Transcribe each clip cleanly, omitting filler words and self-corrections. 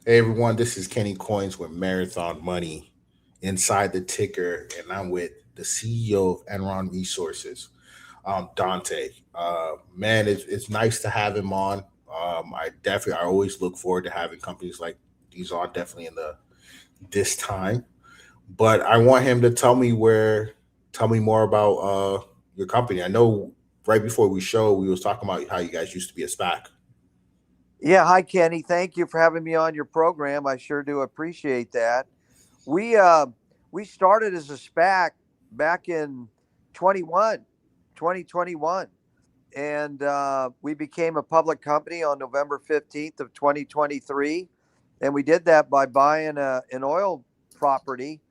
Hey everyone, this is Kenny Coins with Marathon Money inside the ticker, and I'm with the CEO of Enron Resources, Dante. Man, it's nice to have him on. I always look forward to having companies like these on, definitely in the this time. But I want him to tell me more about your company. I know right before we show, we was talking about how you guys used to be a SPAC. Yeah, hi Kenny. Thank you for having me on your program. I sure do appreciate that. We uh we started as a SPAC back in 21, 2021, and we became a public company on November 15th of 2023, and we did that by buying an oil property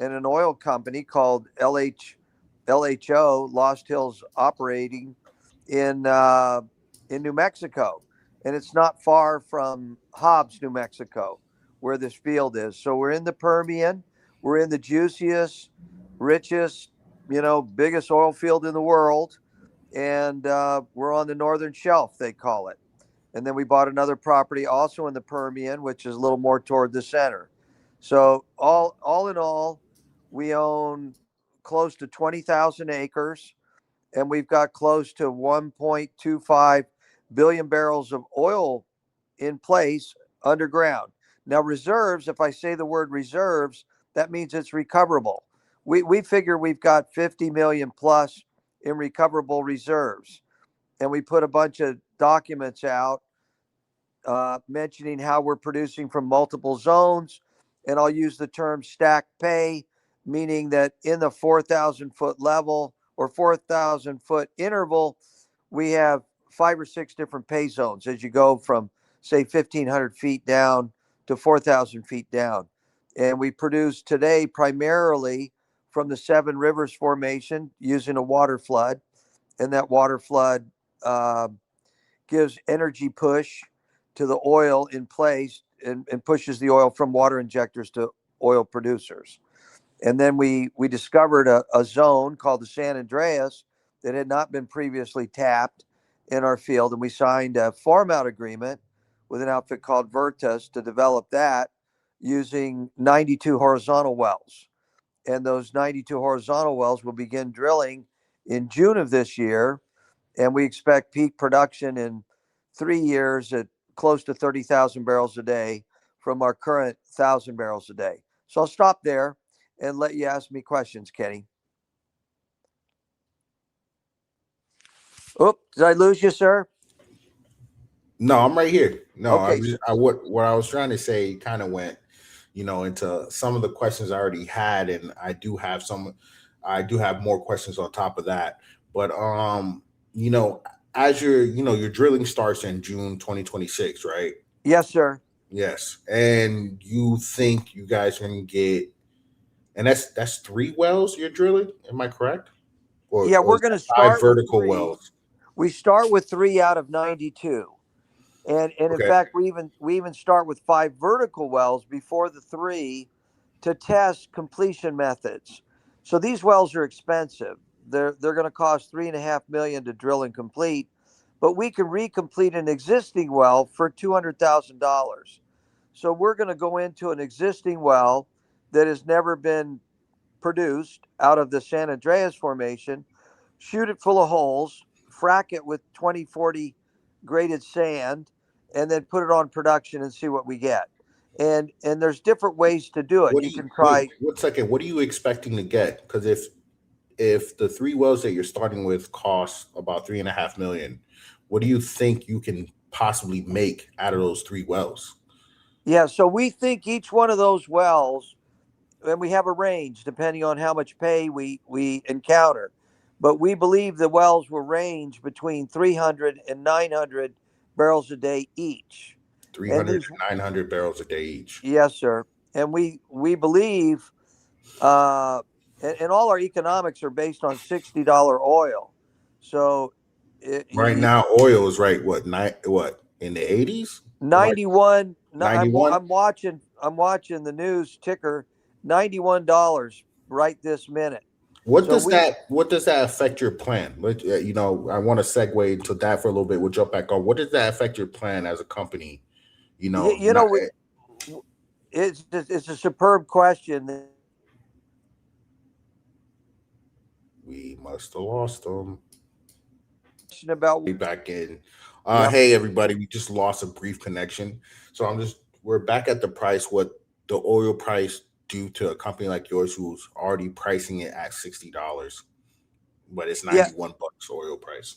and an oil company called LHO, Lost Hills Operating, in uh, in New Mexico, and it's not far from Hobbs, New Mexico, where this field is. So we're in the Permian. We're in the juiciest, richest, biggest oil field in the world, and we're on the northern shelf, they call it. And then we bought another property also in the Permian, which is a little more toward the center. So all in all, we own close to 20,000 acres, and we've got close to 1.25 billion barrels of oil in place underground. Now, reserves, if I say the word reserves, that means it's recoverable. We figure we've got 50 million plus in recoverable reserves. And we put a bunch of documents out mentioning how we're producing from multiple zones. And I'll use the term stack pay, meaning that in the 4,000-foot level or 4,000-foot interval, we have 5 or 6 different pay zones as you go from, say, 1,500 feet down to 4,000 feet down. And we produce today primarily from the Seven Rivers Formation using a water flood. And that water flood uh, gives energy push to the oil in place and pushes the oil from water injectors to oil producers. And then we discovered a zone called the San Andreas that had not been previously tapped in our field. And we signed a farm out agreement with an outfit called Virtus to develop that using 92 horizontal wells. And those 92 horizontal wells will begin drilling in June of this year. And we expect peak production in 3 years at close to 30,000 barrels a day from our current 1,000 barrels a day. So I'll stop there and let you ask me questions, Kenny. Oop, did I lose you, sir? No, I'm right here. No, Okay. what I was trying to say kind of went, into some of the questions I already had, and I do have more questions on top of that. But you know, as your drilling starts in June 2026, right? Yes, sir. Yes, and you think you guys are gonna get, and that's three wells you're drilling. Am I correct? Yeah, Or we're is going to that five start with vertical three. wells? We start with 3 out of 92. And in Okay. fact, we even start with 5 vertical wells before the three to test completion methods. So these wells are expensive. They're going to cost 3.5 million to drill and complete, but we can recomplete an existing well for $200,000. So we're going to go into an existing well that has never been produced out of the San Andreas Formation, shoot it full of holes, frack it with 2040 graded sand, and then put it on production and see what we get. And there's different ways to do it. What do You you can wait? try. What second? What are you expecting to get? Because if the three wells that you're starting with cost about 3.5 million, what do you think you can possibly make out of those three wells? Yeah, so we think each one of those wells, and we have a range depending on how much pay we encounter, but we believe the wells will range between 300 and 900 barrels a day each. Three And hundred these, to 900 barrels a day each. yes, sir. And we believe, uh, and all our economics are based on $60 oil. So, Right now, oil is right. What in the 80s? Am I 91. $91? I'm watching the news ticker. $91 right this minute. What So does we, that affect your plan? I want to segue into that for a little bit. We'll jump back on. What does that affect your plan as a company? you, you Not know, we it's a superb question. We must have lost them. About, Back in. yeah, Hey everybody, we just lost a brief connection. So we're back at the price. What the oil price due to a company like yours who's already pricing it at $60, but it's yeah, $91 oil price.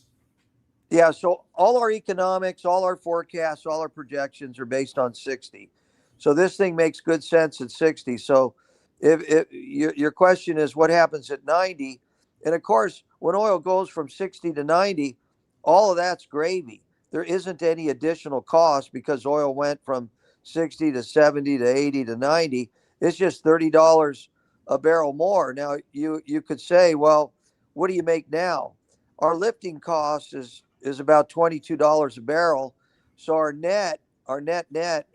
yeah. So all our economics, all our forecasts, all our projections are based on 60. So this thing makes good sense at 60. So if your question is what happens at 90, and of course when oil goes from 60 to 90, all of that's gravy. There isn't any additional cost because oil went from 60 to 70 to 80 to 90. It's just $30 a barrel more. Now you could say, well, what do you make now? Our lifting cost is about $22 a barrel. So our net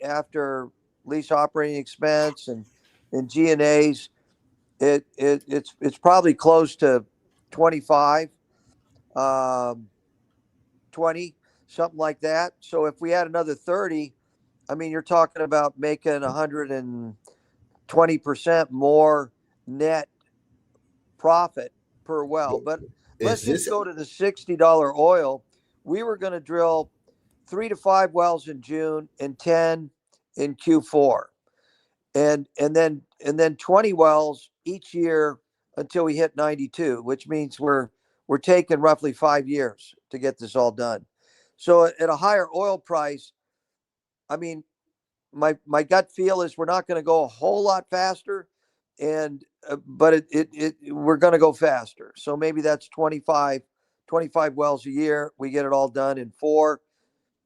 after lease operating expense and G&As, it's probably close to 25, um, 20, something like that. So if we had another 30, I mean, you're talking about making 120% more net profit per well. But let's Is just this go to the $60 oil. We were going to drill 3 to 5 wells in June and 10 in Q4, and then 20 wells each year until we hit 92, which means we're taking roughly 5 years to get this all done. So at a higher oil price, I mean, my gut feel is we're not going to go a whole lot faster, and but we're going to go faster. So maybe that's 25 wells a year. We get it all done in 4.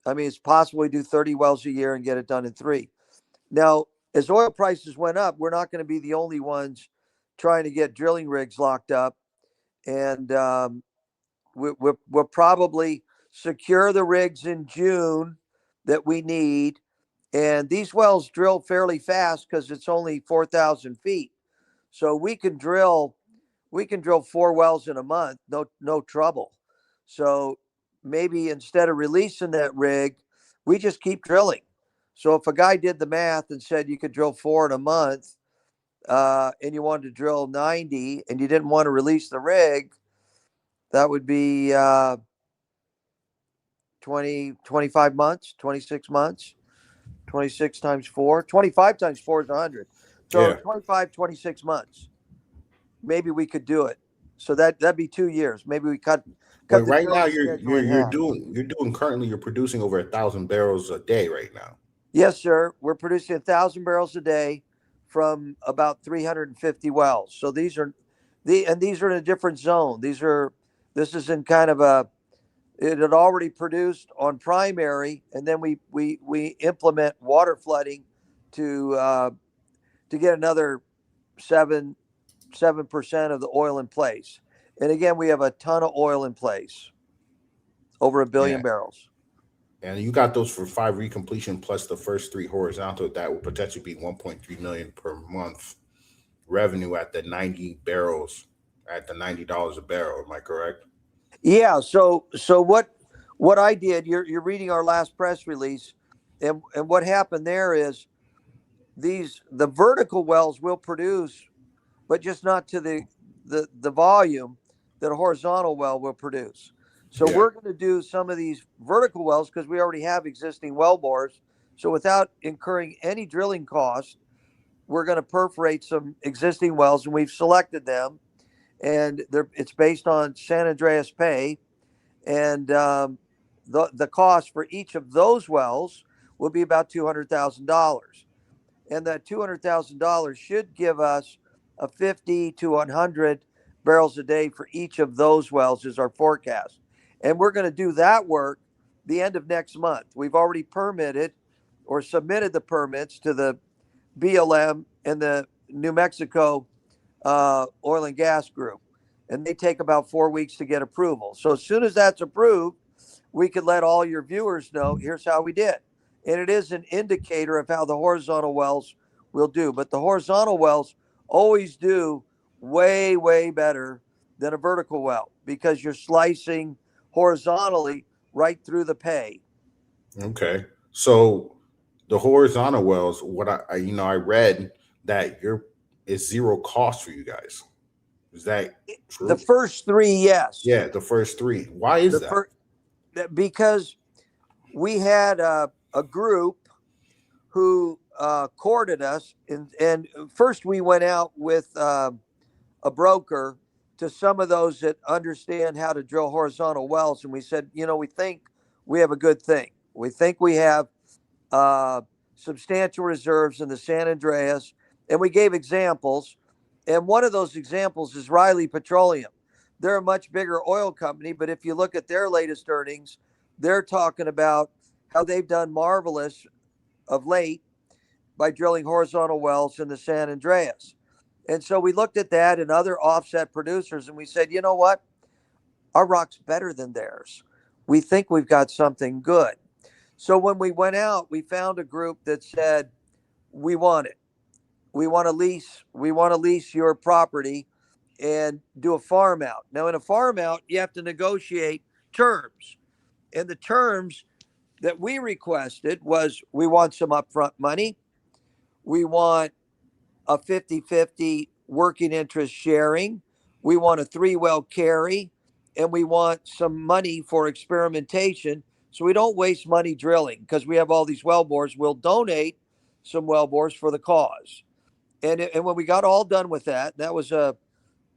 I mean, it's possible we do 30 wells a year and get it done in 3. Now, as oil prices went up, we're not going to be the only ones trying to get drilling rigs locked up, and we'll probably secure the rigs in June that we need. And these wells drill fairly fast because it's only 4,000 feet. So we can drill 4 wells in a month, no trouble. So maybe instead of releasing that rig, we just keep drilling. So if a guy did the math and said you could drill 4 in a month, and you wanted to drill 90 and you didn't want to release the rig, that would be 20, 25 months, 26 months, 26 times 4, 25 times 4 is 100. So Yeah. 25, 26 months, maybe we could do it. So that'd be 2 years. Maybe we cut But the right now drilling schedule in half. you're doing currently you're producing over 1,000 barrels a day right now. Yes, sir. We're producing 1,000 barrels a day from about 350 wells. So these are in a different zone. This is in kind of it had already produced on primary, and then we implement water flooding to get another 7% of the oil in place. And again, we have a ton of oil in place, over a billion Yeah. barrels. And you got those for 5 recompletion plus the first 3 horizontal. That will potentially be 1.3 million per month revenue at the 90 barrels at the $90 a barrel. Am I correct? Yeah. So what I did, you're reading our last press release, and what happened there is the vertical wells will produce, but just not to the volume that a horizontal well will produce. So Yeah. we're going to do some of these vertical wells because we already have existing well bores. So without incurring any drilling costs, we're going to perforate some existing wells, and we've selected them, and it's based on San Andreas pay, and the cost for each of those wells will be about $200,000, and that $200,000 should give us a 50 to 100 barrels a day for each of those wells is our forecast. And we're going to do that work the end of next month. We've already permitted or submitted the permits to the BLM and the New Mexico oil and gas group, and they take about 4 weeks to get approval. So as soon as that's approved, we could let all your viewers know here's how we did. And it is an indicator of how the horizontal wells will do. But the horizontal wells always do way, way better than a vertical well because you're slicing horizontally right through the pay. Okay. So the horizontal wells, what I read that it's zero cost for you guys. Is that The true? first three, yes. Yeah, the first three. Why is The that? first, because we had a group who courted us, and first we went out with a broker to some of those that understand how to drill horizontal wells, and we said, we think we have a good thing. We think we have uh, substantial reserves in the San Andreas, and we gave examples. And one of those examples is Riley Petroleum. They're a much bigger oil company, but if you look at their latest earnings, they're talking about how they've done marvelous of late by drilling horizontal wells in the San Andreas. And so we looked at that and other offset producers, and we said, you know what? Our rock's better than theirs. We think we've got something good. So when we went out, we found a group that said, we want it. We want to lease. We want to lease your property and do a farm out. Now, in a farm out, you have to negotiate terms. And the terms that we requested was we want some upfront money. We want a 50-50 working interest sharing. We want a 3-well carry, and we want some money for experimentation so we don't waste money drilling because we have all these well bores. We'll donate some well bores for the cause. And when we got all done with that was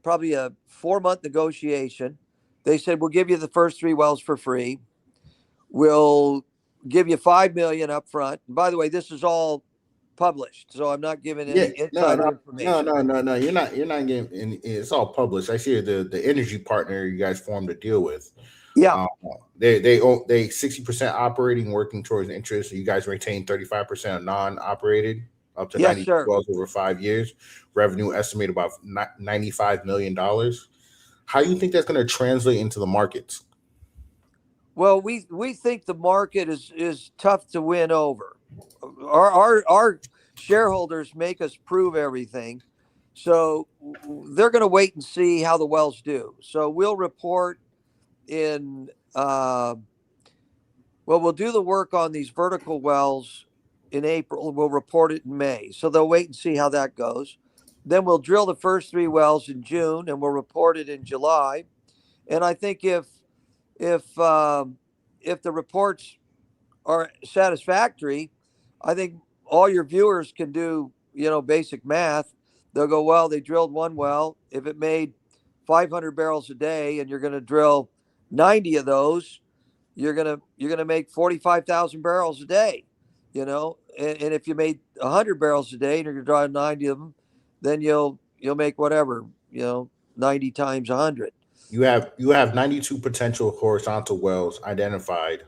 probably a 4-month negotiation. They said, we'll give you the first 3 wells for free. We'll give you $5 million up front. And by the way, this is all published, so I'm not giving Yeah, any no, insider no, no, information. no, no, no. You're not getting. It's all published. I see the energy partner you guys formed a deal with. Yeah. Um, they 60% operating, working towards interest. You guys retain 35% of non-operated, up to Yes, 90 sir. wells over 5 years. Revenue estimated about $95 million. How do you think that's going to translate into the markets? Well, we think the market is tough to win over. Our shareholders make us prove everything, so they're going to wait and see how the wells do. So we'll report in. Well, we'll do the work on these vertical wells in April, and we'll report it in May. So they'll wait and see how that goes. Then we'll drill the first 3 wells in June, and we'll report it in July. And I think if if the reports are satisfactory, I think all your viewers can do, basic math. They'll go, well, they drilled 1 well. If it made 500 barrels a day and you're going to drill 90 of those, you're going to make 45,000 barrels a day, and if you made 100 barrels a day and you're going to draw 90 of them, then you'll make whatever, 90 times 100. You have 92 potential horizontal wells identified.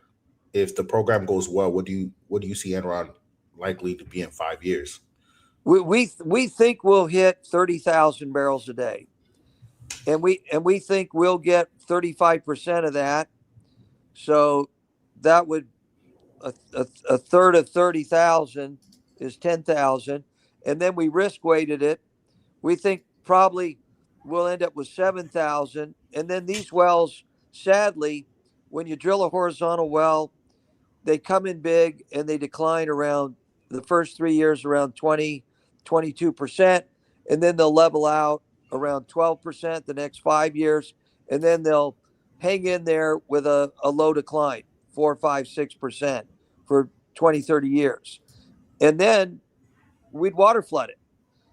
If the program goes well, what do you see Enron likely to be in 5 years? We think we'll hit 30,000 barrels a day, and we think we'll get 35% of that. So that would a third of 30,000 is 10,000, and then we risk weighted it. We think probably we'll end up with 7,000, and then these wells, sadly, when you drill a horizontal well, they come in big and they decline around the first 3 years around 22%, and then they'll level out around 12% the next 5 years, and then they'll hang in there with a low decline, 4, 5, 6% for 20, 30 years. And then we'd water flood it.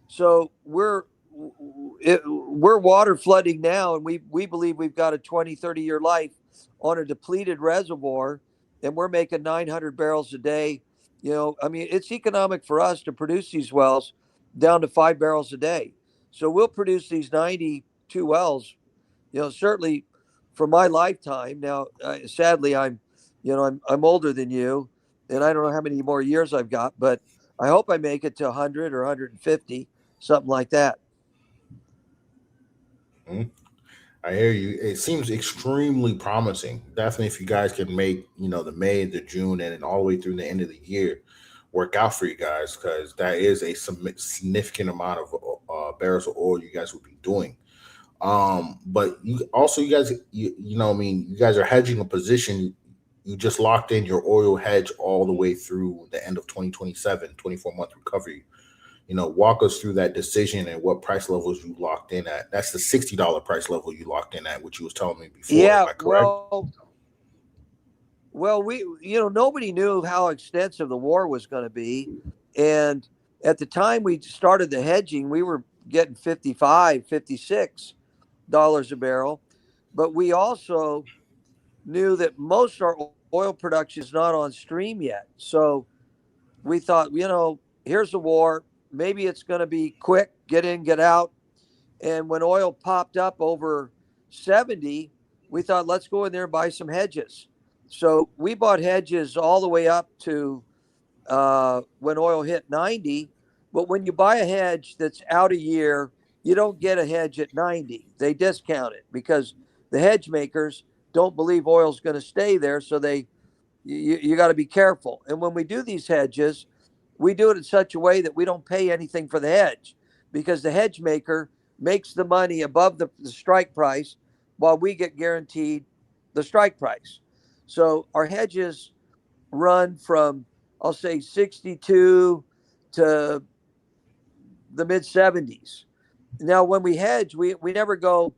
So we're water flooding now, and we believe we've got a 20, 30-year life on a depleted reservoir, and we're making 900 barrels a day. I mean, it's economic for us to produce these wells down to 5 barrels a day. So we'll produce these 92 wells, certainly for my lifetime. Now, sadly, I'm older than you, and I don't know how many more years I've got, but I hope I make it to 100 or 150, something like that. Mhm. I hear you. It seems extremely promising. Definitely, if you guys can make the May, the June, and then all the way through the end of the year work out for you guys, because that is a significant amount of barrels of oil you guys will be doing. But you guys, I mean, you guys are hedging a position. you just locked in your oil hedge all the way through the end of 2027, 24-month recovery. Walk us through that decision and what price levels you locked in at. That's the $60 price level you locked in at, which you was telling me before. Yeah, Am I correct? Well, nobody knew how extensive the war was going to be. And at the time we started the hedging, we were getting $55, $56 a barrel. But we also knew that most of our oil production is not on stream yet. So we thought, here's the war. Maybe it's going to be quick, get in, get out. And when oil popped up over 70, we thought, let's go in there and buy some hedges. So we bought hedges all the way up to when oil hit 90. But when you buy a hedge that's out a year, you don't get a hedge at 90. They discount it because the hedge makers don't believe oil's going to stay there. So you got to be careful. And when we do these hedges, we do it in such a way that we don't pay anything for the hedge because the hedge maker makes the money above the strike price while we get guaranteed the strike price. So our hedges run from, I'll say, 62 to the mid 70s. Now, when we hedge, we never go,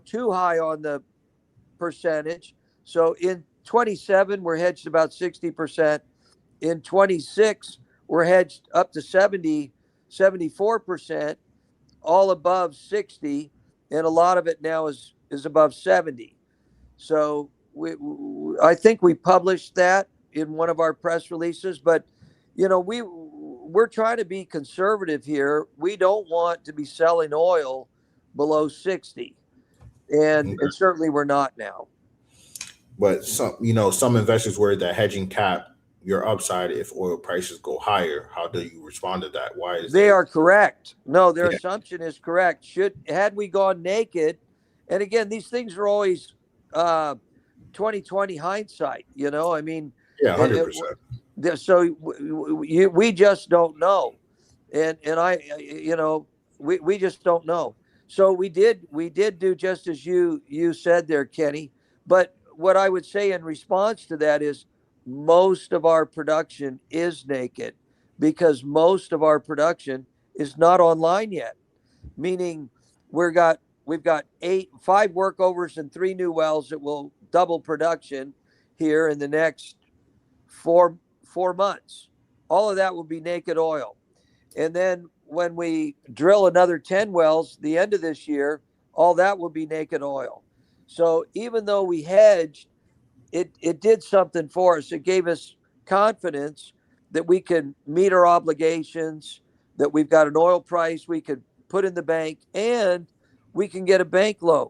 too high on the percentage. So in 27, we're hedged about 60%. In 26, we're hedged up to 74%, all above 60. And a lot of it now is above 70. So I think we published that in one of our press releases, but we're trying to be conservative here. We don't want to be selling oil below 60, and certainly we're not now. But some investors worry that hedging cap your upside if oil prices go higher. How do you respond to that? Why is they are correct? No, their assumption is correct. Had we gone naked, and again, these things are always 2020 hindsight. I mean, 100%. So we just don't know, and we just don't know. So we did do just as you said there, Kenny. But what I would say in response to that is most of our production is naked because most of our production is not online yet. Meaning we've got 5 workovers and 3 new wells that will double production here in the next four months. All of that will be naked oil. And then when we drill another 10 wells, the end of this year, all that will be naked oil. So even though we hedged, it did something for us. It gave us confidence that we can meet our obligations, that we've got an oil price we could put in the bank, and we can get a bank loan.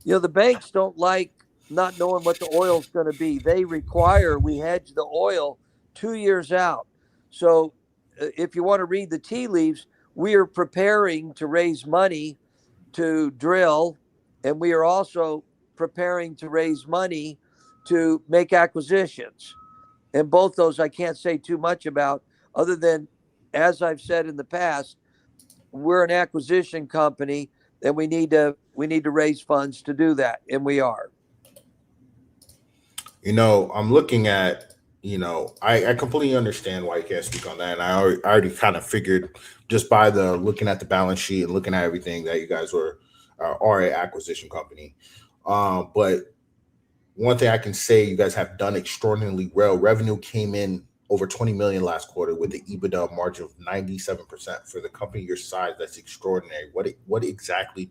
The banks don't like not knowing what the oil is going to be. They require we hedge the oil 2 years out. So if you want to read the tea leaves, we are preparing to raise money to drill, and we are also preparing to raise money to make acquisitions. And both those I can't say too much about, other than, as I've said in the past, we're an acquisition company and we need to raise funds to do that, and we are. I'm looking at, I completely understand why you can't speak on that. And I already kind of figured just by the looking at the balance sheet and looking at everything that you guys are an acquisition company. But one thing I can say, you guys have done extraordinarily well. Revenue came in over 20 million last quarter with the EBITDA margin of 97% for the company your size. That's extraordinary. What exactly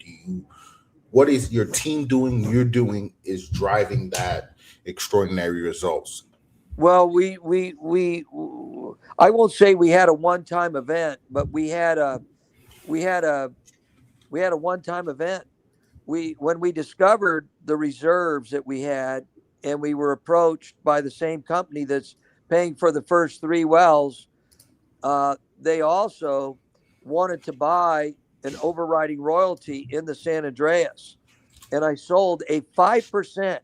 what is your team doing? You're doing is driving that extraordinary results. Well, I won't say we had a one-time event, but we had a one-time event. When we discovered the reserves that we had, and we were approached by the same company that's paying for the first 3 wells, they also wanted to buy an overriding royalty in the San Andreas, and I sold a 5%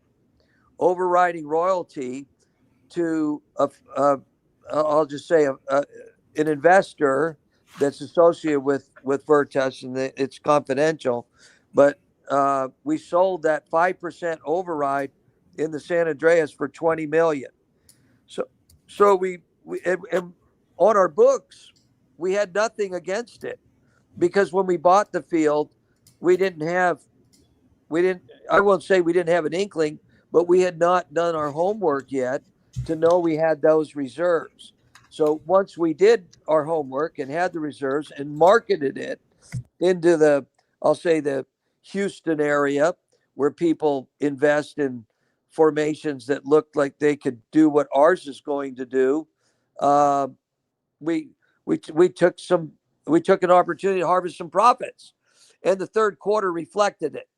overriding royalty to I'll just say an investor that's associated with Virtus, and it's confidential, but we sold that 5% override in the San Andreas for 20 million. So we and on our books, we had nothing against it because when we bought the field, we didn't have, we didn't, I won't say we didn't have an inkling, but we had not done our homework yet to know we had those reserves. So once we did our homework and had the reserves and marketed it into the, I'll say the Houston area where people invest in formations that looked like they could do what ours is going to do. Uh, we we took some, we took an opportunity to harvest some profits, and the third quarter reflected it.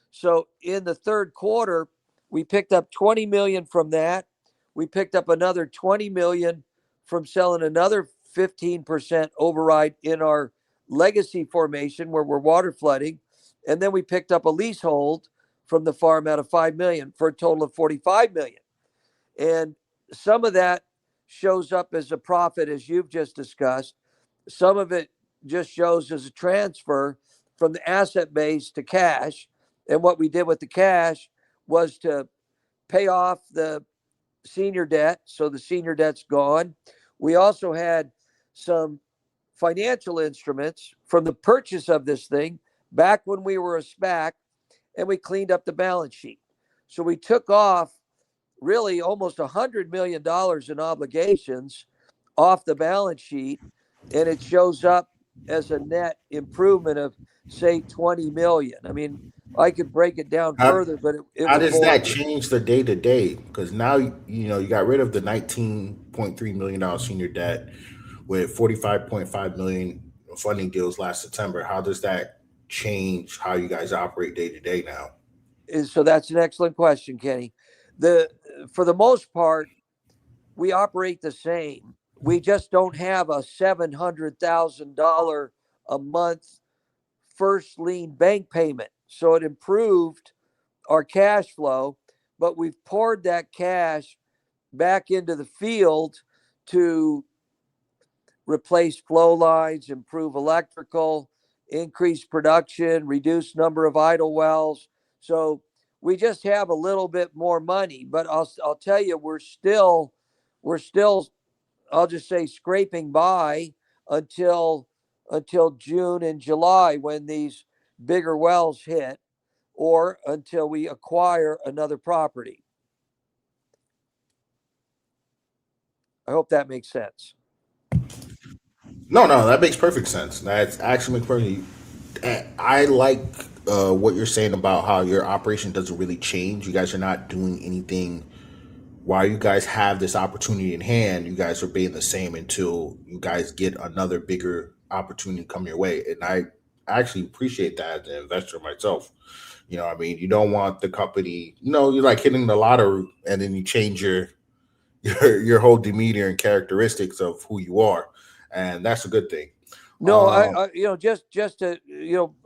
So in the third quarter, we picked up 20 million from that. We picked up another 20 million from selling another 15% override in our legacy formation where we're water flooding. And then we picked up a leasehold from the farm out of 5 million for a total of 45 million. And some of that shows up as a profit, as you've just discussed. Some of it just shows as a transfer from the asset base to cash. And what we did with the cash was to pay off the senior debt. So the senior debt's gone. We also had some financial instruments from the purchase of this thing back when we were a SPAC, and we cleaned up the balance sheet. So we took off really almost $100 million in obligations off the balance sheet, and it shows up as a net improvement of, say, 20 million. I mean, I could break it down How, further, but it how would does bore that you. change the day to day? Because now you got rid of the $19.3 million senior debt with 45.5 million funding deals last September. How does that change how you guys operate day to day now? So that's an excellent question, Kenny. The For the most part, we operate the same. We just don't have a $700,000 a month first lien bank payment. So it improved our cash flow, but we've poured that cash back into the field to replace flow lines, improve electrical, increase production, reduce number of idle wells. So we just have a little bit more money, but I'll tell you, we're still I'll just say scraping by until June and July when these bigger wells hit, or until we acquire another property. I hope that makes sense. No, that makes perfect sense. That's actually makes perfect. I like what you're saying about how your operation doesn't really change. You guys are not doing anything while you guys have this opportunity in hand. You guys are being the same until you guys get another bigger opportunity come your way. And I actually appreciate that as an investor myself. I mean, you don't want the company, you're like hitting the lottery and then you change your whole demeanor and characteristics of who you are. And that's a good thing. No, Um, just to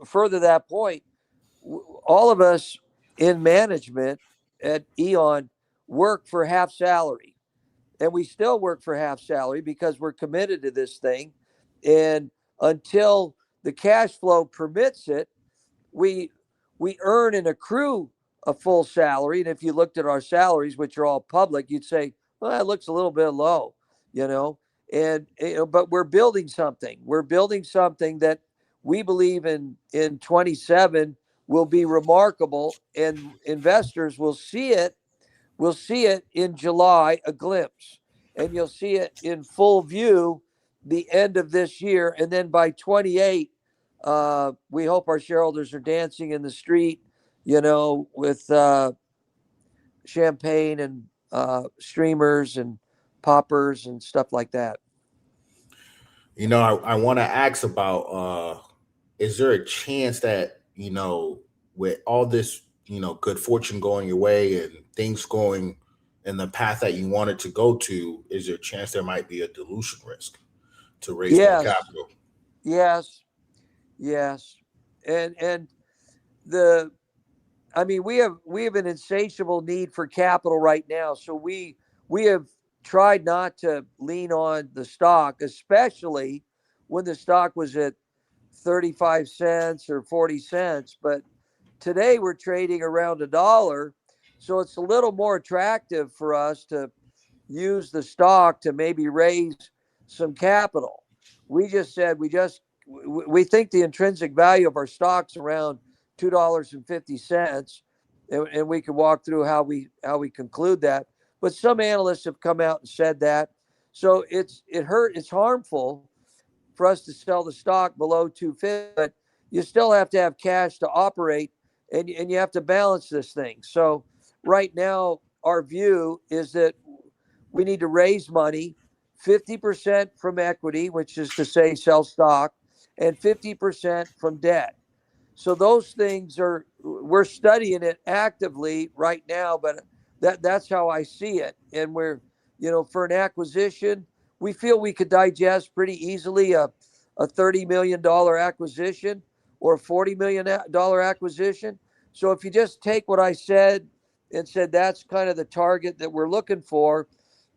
further that point, all of us in management at EON work for half salary, and we still work for half salary because we're committed to this thing. And until the cash flow permits it, we we earn and accrue a full salary. And if you looked at our salaries, which are all public, you'd say, well, that looks a little bit low, you know. And but we're building something. We're building something that we believe in 27 will be remarkable, and investors will see it. We'll see it in July, a glimpse, and you'll see it in full view the end of this year. And then by 28, we hope our shareholders are dancing in the street, with champagne and streamers and poppers and stuff like that. I want to ask about is there a chance that, with all this, good fortune going your way and things going in the path that you wanted to go to, is there a chance there might be a dilution risk to raise more Yes, capital? yes, yes. And the I mean, we have an insatiable need for capital right now. So we have tried not to lean on the stock, especially when the stock was at 35 cents or 40 cents. But today we're trading around $1. So it's a little more attractive for us to use the stock to maybe raise some capital. We just said we think the intrinsic value of our stock's around $2.50, and we can walk through how we conclude that. But some analysts have come out and said that. So it's harmful for us to sell the stock below 250, but you still have to have cash to operate, and you have to balance this thing. So right now, our view is that we need to raise money, 50% from equity, which is to say sell stock, and 50% from debt. So those things we're studying it actively right now, but that's how I see it. And for an acquisition, we feel we could digest pretty easily a $30 million acquisition or a $40 million acquisition. So if you just take what I said and said that's kind of the target that we're looking for,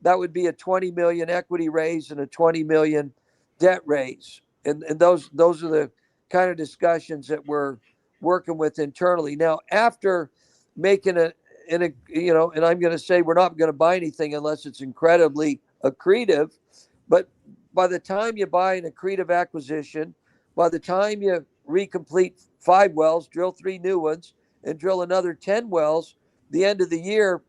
that would be a 20 million equity raise and a 20 million debt raise. And those are the kind of discussions that we're working with internally. Now, after making and I'm going to say we're not going to buy anything unless it's incredibly accretive. But by the time you buy an accretive acquisition, by the time you recomplete 5 wells, drill 3 new ones, and drill another 10 wells, the end of the year,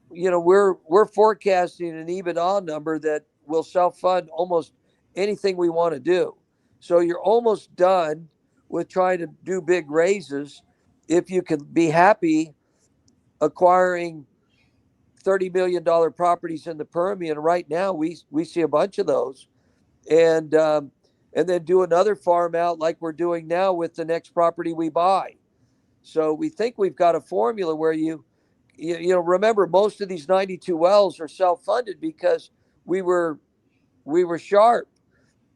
we're forecasting an EBITDA number that will self-fund almost anything we want to do. So you're almost done with trying to do big raises if you can be happy acquiring $30 million properties in the Permian. Right now, we see a bunch of those, and then do another farm out like we're doing now with the next property we buy. So we think we've got a formula where you remember most of these 92 wells are self-funded because we were sharp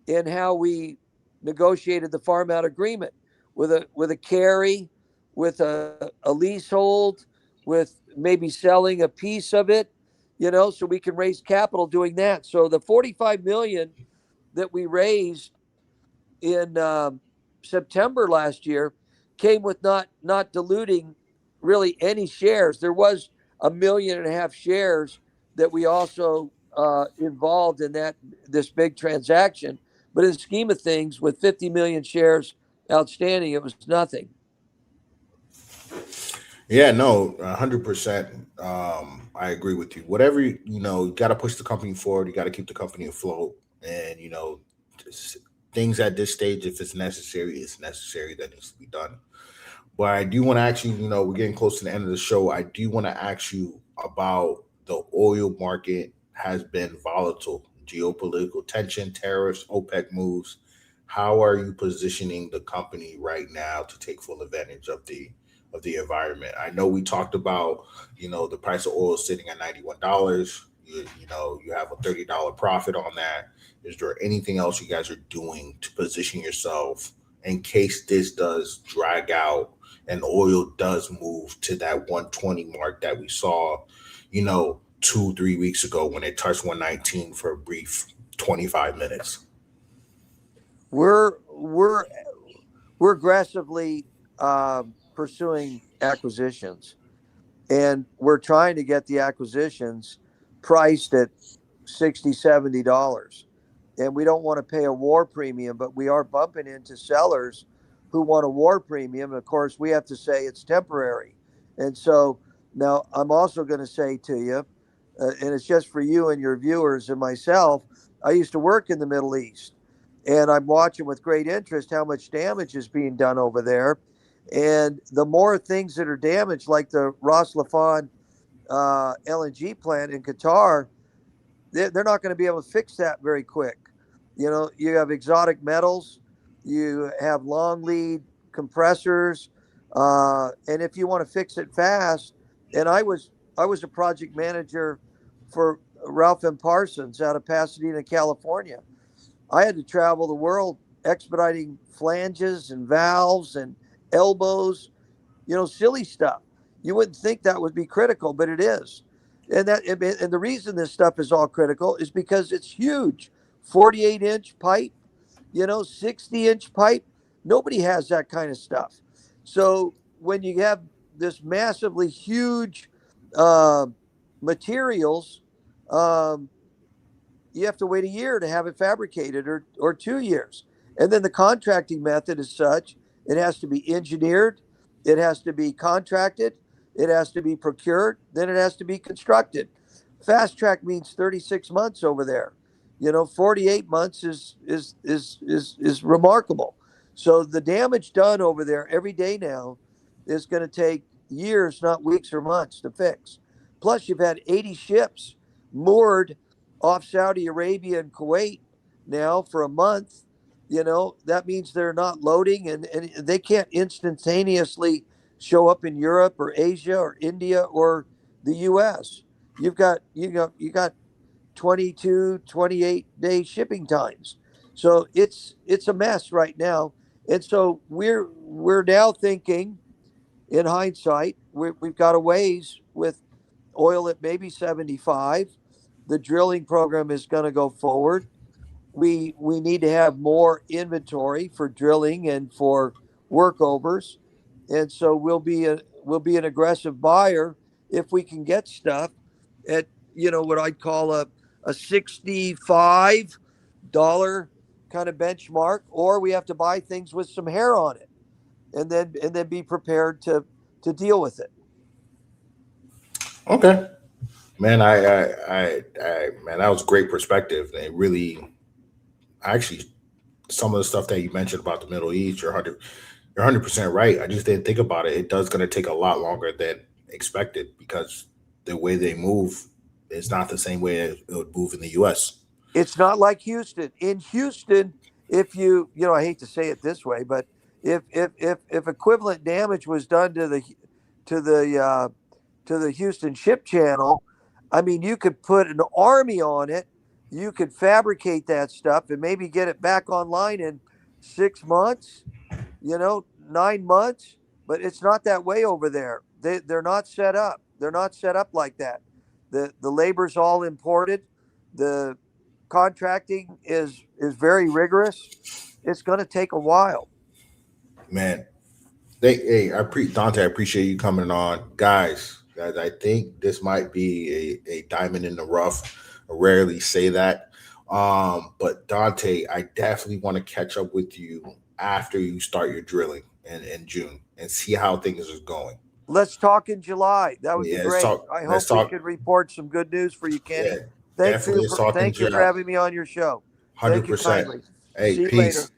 in how we negotiated the farm out agreement with a carry, with a leasehold, with maybe selling a piece of it, so we can raise capital doing that. So the 45 million that we raised in September last year came with not diluting really any shares. There was 1.5 million shares that we also involved in this big transaction. But in the scheme of things, with 50 million shares outstanding, it was nothing. Yeah, no, 100%. I agree with you. Whatever, you got to push the company forward. You got to keep the company afloat. And, just things at this stage, if it's necessary, that needs to be done. But I do want to ask you, we're getting close to the end of the show. I do want to ask you about the oil market has been volatile, geopolitical tension, tariffs, OPEC moves. How are you positioning the company right now to take full advantage of the environment? I know we talked about, the price of oil sitting at $91. You have a $30 profit on that. Is there anything else you guys are doing to position yourself in case this does drag out and oil does move to that 120 mark that we saw, 2-3 weeks ago when it touched 119 for a brief 25 minutes? We're aggressively pursuing acquisitions, and we're trying to get the acquisitions priced at $60-70. And we don't want to pay a war premium, but we are bumping into sellers who want a war premium. And of course, we have to say it's temporary. And so now I'm also going to say to you, and it's just for you and your viewers and myself, I used to work in the Middle East, and I'm watching with great interest how much damage is being done over there. And the more things that are damaged, like the Ras Laffan LNG plant in Qatar, they're not going to be able to fix that very quick. You have exotic metals, you have long lead compressors, and if you want to fix it fast, and I was a project manager for Ralph M. Parsons out of Pasadena, California. I had to travel the world expediting flanges and valves and elbows, silly stuff. You wouldn't think that would be critical, but it is. And the reason this stuff is all critical is because it's huge. 48-inch pipe, 60-inch pipe. Nobody has that kind of stuff. So when you have this massively huge uh, materials, um, you have to wait a year to have it fabricated, or 2 years. And then the contracting method is such, it has to be engineered, it has to be contracted, it has to be procured, then it has to be constructed. Fast track means 36 months over there. 48 months is remarkable. So the damage done over there every day now is going to take years, not weeks or months, to fix. Plus, you've had 80 ships moored off Saudi Arabia and Kuwait now for a month. That means they're not loading, and they can't instantaneously show up in Europe or Asia or India or the US. You got 22, 28-day shipping times. So it's a mess right now. And so we're now thinking, in hindsight, we've got a ways with oil at maybe 75. The drilling program is going to go forward. We need to have more inventory for drilling and for workovers, and so we'll be an aggressive buyer if we can get stuff at what I'd call a $65 kind of benchmark, or we have to buy things with some hair on it, and then be prepared to deal with it. Okay, man. Man, that was great perspective. It really, actually, some of the stuff that you mentioned about the Middle East, you're 100% right. I just didn't think about it. It does going to take a lot longer than expected because the way they move is not the same way it would move in the U.S. It's not like Houston. In Houston, if I hate to say it this way, but if equivalent damage was done to the Houston ship channel, I mean, you could put an army on it. You could fabricate that stuff and maybe get it back online in 6 months, 9 months. But it's not that way over there. They're not set up. They're not set up like that. The labor's all imported. The contracting is very rigorous. It's going to take a while. Man, Dante, I appreciate you coming on, guys. I think this might be a diamond in the rough. I rarely say that, but Dante, I definitely want to catch up with you after you start your drilling in June and see how things are going. Let's talk in July. That would be great. I hope we could report some good news for you, Kenny. Yeah, thank you for having me on your show. 100%. Hey, See you peace. later.